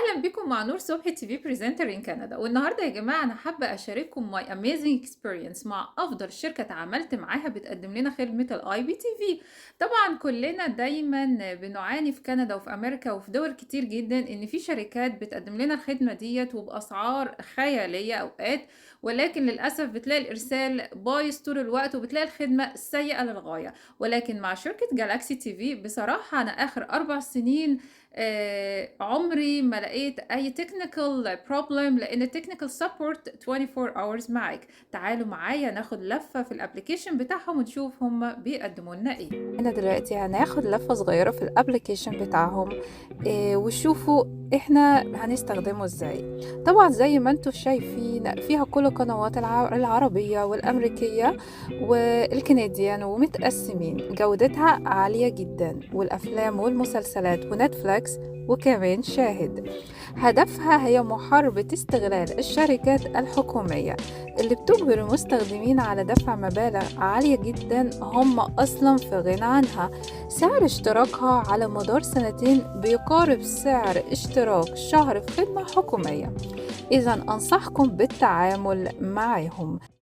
أهلا بكم مع نور صبحي تي في بريزنتر إن كندا. والنهارده يا جماعة أنا حابة أشارككم ماي أميزنج اكسبيرينس مع أفضل شركة اتعاملت معاها بتقدم لنا خدمة الأي بي تي في. طبعا كلنا دايما بنعاني في كندا وفي أمريكا وفي دول كتير جدا إن في شركات بتقدم لنا الخدمة ديت وبأسعار خيالية أوقات، ولكن للأسف بتلاقي الإرسال بايظ طول الوقت وبتلاقي الخدمة سيئة للغاية. ولكن مع شركة جالاكسي تي في بصراحة أنا آخر 4 سنين عمري ما لقيت أي technical problem، لأن technical support 24 hours معاك. تعالوا معايا ناخد لفة في الابليكيشن بتاعهم ونشوف هم بيقدموا لنا ايه. احنا دلوقتي هناخد لفة صغيرة في الابليكيشن بتاعهم. وشوفوا احنا هنستخدمه ازاي. طبعا زي ما انتوا شايفين فيها كل القنوات العربية والامريكية والكنديان ومتقسمين، جودتها عالية جدا، والافلام والمسلسلات ونتفليكس وكمان شاهد. هدفها هي محاربة استغلال الشركات الحكومية اللي بتجبر المستخدمين على دفع مبالغ عالية جدا هم أصلا في غنى عنها. سعر اشتراكها على مدار سنتين بيقارب سعر اشتراك شهر في خدمة حكومية. إذا أنصحكم بالتعامل معهم.